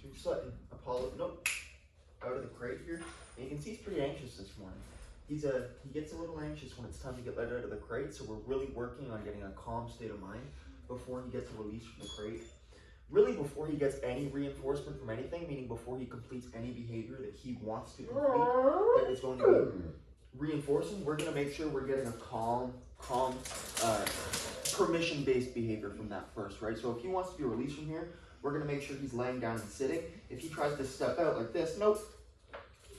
we just let Apollo, nope, out of the crate here. And you can see he's pretty anxious this morning. He gets a little anxious when it's time to get let out of the crate, so we're really working on getting a calm state of mind before he gets released from the crate. Really before he gets any reinforcement from anything, meaning before he completes any behavior that he wants to complete that is going to be reinforcing, we're going to make sure we're getting a calm, permission-based behavior from that first, right? So if he wants to be released from here, we're going to make sure he's laying down and sitting. If he tries to step out like this, nope.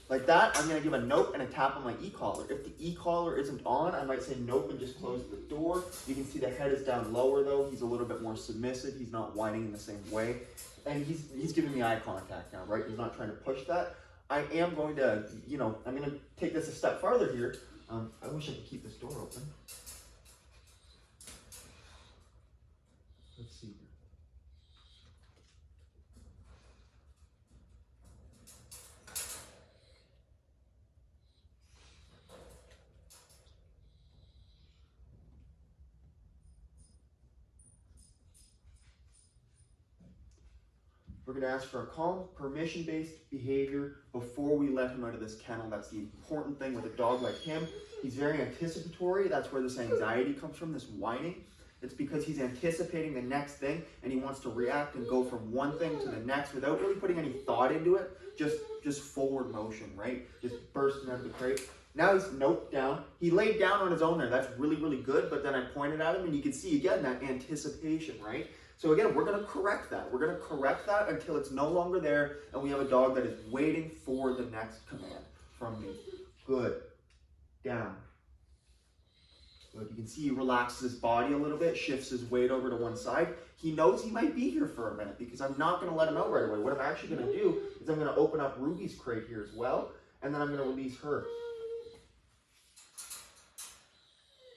Like that, I'm going to give a nope and a tap on my e-collar. If the e-collar isn't on, I might say nope and just close the door. You can see the head is down lower though. He's a little bit more submissive. He's not whining in the same way. And he's giving me eye contact now, right? He's not trying to push that. I am going to, I'm going to take this a step farther here. I wish I could keep this door open. Let's see here. We're going to ask for a calm, permission-based behavior before we let him out of this kennel. That's the important thing with a dog like him. He's very anticipatory. That's where this anxiety comes from, this whining. It's because he's anticipating the next thing and he wants to react and go from one thing to the next without really putting any thought into it. Just forward motion, right? Just bursting out of the crate. Now he's nope down. He laid down on his own there. That's really, really good. But then I pointed at him and you can see again that anticipation, right? So again, we're going to correct that. We're going to correct that until it's no longer there and we have a dog that is waiting for the next command from me. Good. Down. Good. You can see he relaxes his body a little bit, shifts his weight over to one side. He knows he might be here for a minute because I'm not going to let him out right away. What I'm actually going to do is I'm going to open up Ruby's crate here as well, and then I'm going to release her.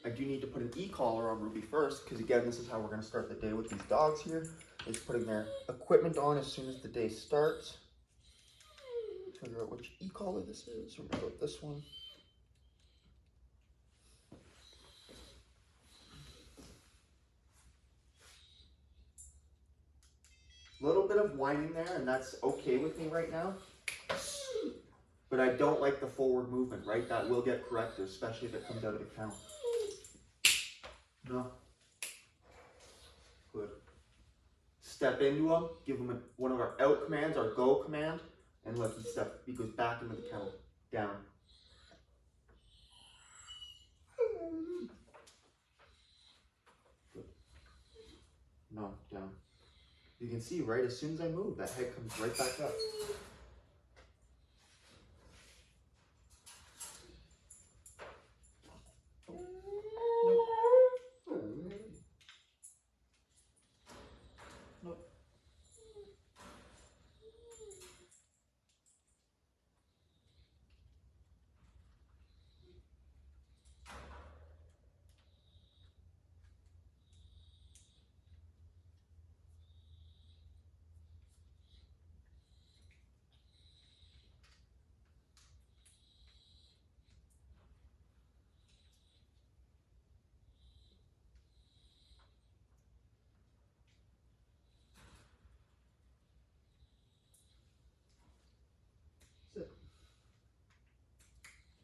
I do need to put an e-collar on Ruby first, because again, this is how we're going to start the day with these dogs here, is putting their equipment on as soon as the day starts. Figure out which e-collar this is. We're going to go with this one. A little bit of whining there, and that's okay with me right now. But I don't like the forward movement, right? That will get corrected, especially if it comes out of the kennel. No. Good. Step into him, give him one of our out commands, our go command, and let him step. He goes back into the kennel. Down. Good. No, down. You can see, right, as soon as I move, that head comes right back up.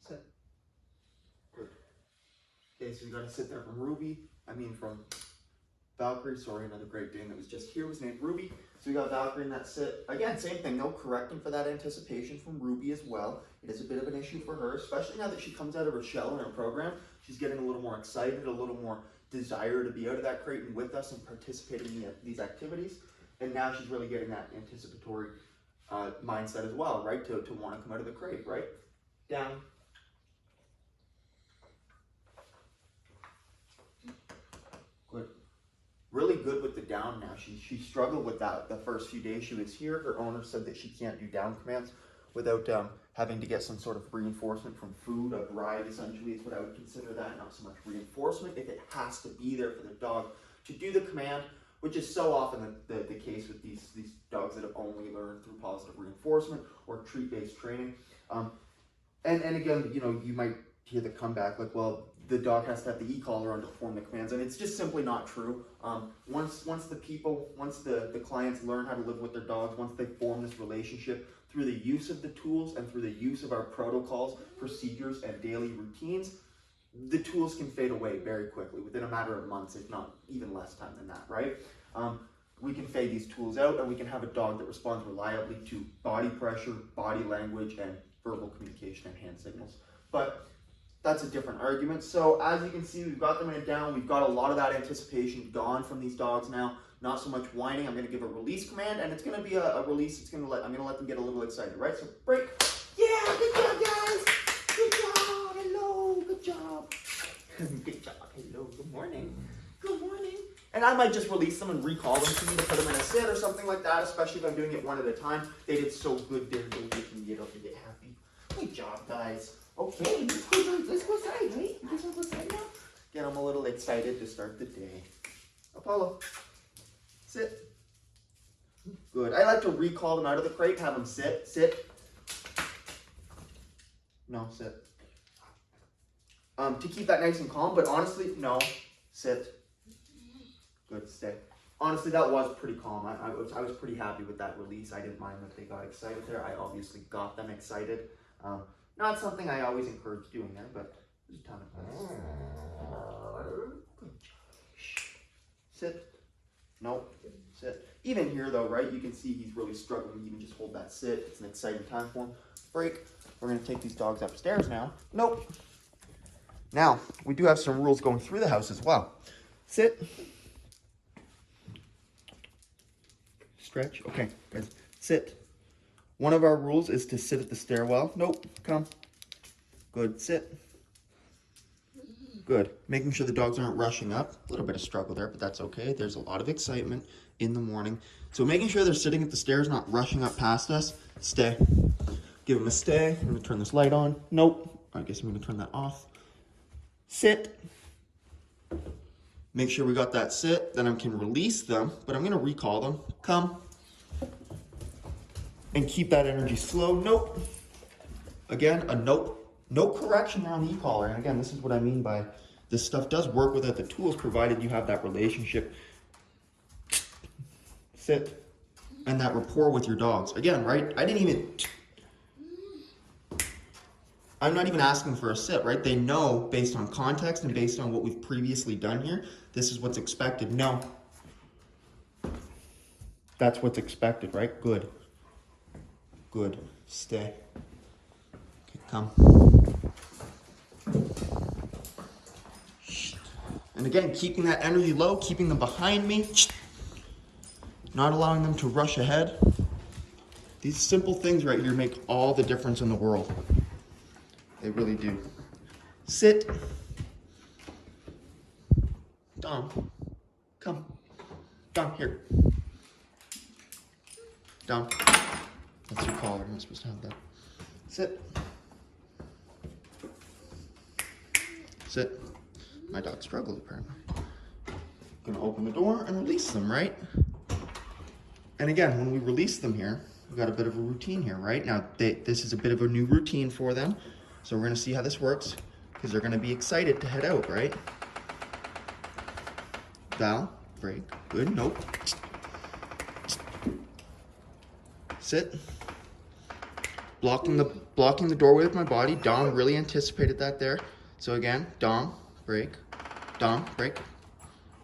Sit. Good. Okay, so you gotta sit there from Valkyrie, sorry, another Great Dane that was just here was named Ruby. So we got Valkyrie in that sit. Again, same thing, no correcting for that anticipation from Ruby as well. It is a bit of an issue for her, especially now that she comes out of her shell in her program. She's getting a little more excited, a little more desire to be out of that crate and with us and participating in these activities. And now she's really getting that anticipatory mindset as well, right? To want to come out of the crate, right? Down. Good. Really good with the down now. She struggled with that the first few days she was here. Her owner said that she can't do down commands without having to get some sort of reinforcement from food. A ride essentially is what I would consider that, not so much reinforcement. If it has to be there for the dog to do the command, which is so often the case with these dogs that have only learned through positive reinforcement or treat-based training. And again, you might hear the comeback like, well, the dog has to have the e-collar on to perform the commands, and it's just simply not true. Once the clients learn how to live with their dogs, once they form this relationship through the use of the tools and through the use of our protocols, procedures, and daily routines, the tools can fade away very quickly within a matter of months, if not even less time than that, right? We can fade these tools out, and we can have a dog that responds reliably to body pressure, body language, and verbal communication and hand signals. But that's a different argument. So as you can see, we've got them in it down. We've got a lot of that anticipation gone from these dogs now. Not so much whining. I'm going to give a release command, and it's going to be a release. I'm going to let them get a little excited, right? So break. Yeah, good job, guys. Good job. Hello. Good job. Good job. Hello. Good morning. Good morning. And I might just release them and recall them to you to put them in a sit or something like that, especially if I'm doing it one at a time. They did so good there, they can get up and get happy. Good job, guys. Okay, let's go outside, right? You guys want to go outside now? Get them a little excited to start the day. Apollo, sit. Good. I like to recall them out of the crate, have them sit, sit. No, sit. To keep that nice and calm, but honestly, no, sit. Good, stay. Honestly, that was pretty calm. I was pretty happy with that release. I didn't mind that they got excited there. I obviously got them excited. Not something I always encourage doing there, but there's a ton of fun. Good job. Sit. Nope. Sit. Even here though, right, you can see he's really struggling to even just hold that sit. It's an exciting time for him. Break. We're going to take these dogs upstairs now. Nope. Now, we do have some rules going through the house as well. Sit. Stretch. Okay, guys, sit. One of our rules is to sit at the stairwell. Nope, come. Good, sit. Good. Making sure the dogs aren't rushing up. A little bit of struggle there, but that's okay. There's a lot of excitement in the morning. So making sure they're sitting at the stairs, not rushing up past us. Stay. Give them a stay. I'm going to turn this light on. Nope. I guess I'm going to turn that off. Sit. Make sure we got that sit, then I can release them, but I'm gonna recall them. Come. And keep that energy slow. Nope. Again, a nope. No correction there on the e-collar. And again, this is what I mean by this stuff does work without the tools, provided you have that relationship. Sit. And that rapport with your dogs. Again, right? I'm not even asking for a sit, right? They know based on context and based on what we've previously done here, this is what's expected. No. That's what's expected, right? Good. Good. Stay. Okay, come. And again, keeping that energy low, keeping them behind me, not allowing them to rush ahead. These simple things right here make all the difference in the world. They really do. Sit. Dom. Come. Dom, here. Dom. That's your collar. I'm not supposed to have that. Sit. Sit. My dog struggled apparently. Gonna open the door and release them, right? And again, when we release them here, we've got a bit of a routine here, right? Now, this is a bit of a new routine for them. So we're gonna see how this works, because they're gonna be excited to head out, right? Val, break, good, nope. Sit. Blocking the doorway with my body. Dom really anticipated that there. So again, Dom, break. Dom, break.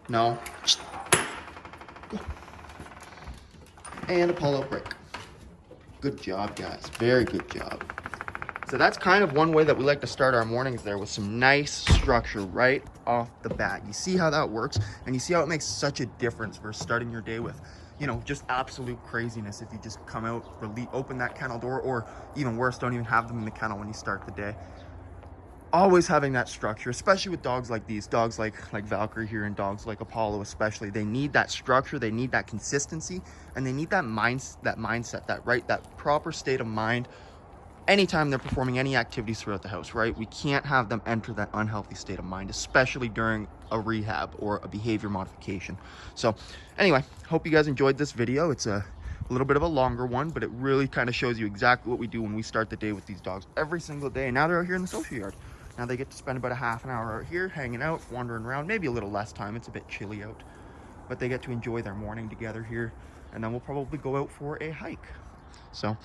No. Go. And Apollo, break. Good job, guys. Very good job. So that's kind of one way that we like to start our mornings there, with some nice structure right off the bat. You see how that works, and you see how it makes such a difference for starting your day with, you know, just absolute craziness if you just come out, open that kennel door, or even worse, don't even have them in the kennel when you start the day. Always having that structure, especially with dogs like these, dogs like Valkyrie here and dogs like Apollo especially, they need that structure, they need that consistency, and they need that mindset, that proper state of mind anytime they're performing any activities throughout the house, right? We can't have them enter that unhealthy state of mind, especially during a rehab or a behavior modification. So anyway, hope you guys enjoyed this video. It's a little bit of a longer one, but it really kind of shows you exactly what we do when we start the day with these dogs every single day. And now they're out here in the social yard. Now they get to spend about a half an hour out here hanging out, wandering around, maybe a little less time, it's a bit chilly out, but they get to enjoy their morning together here, and then we'll probably go out for a hike. So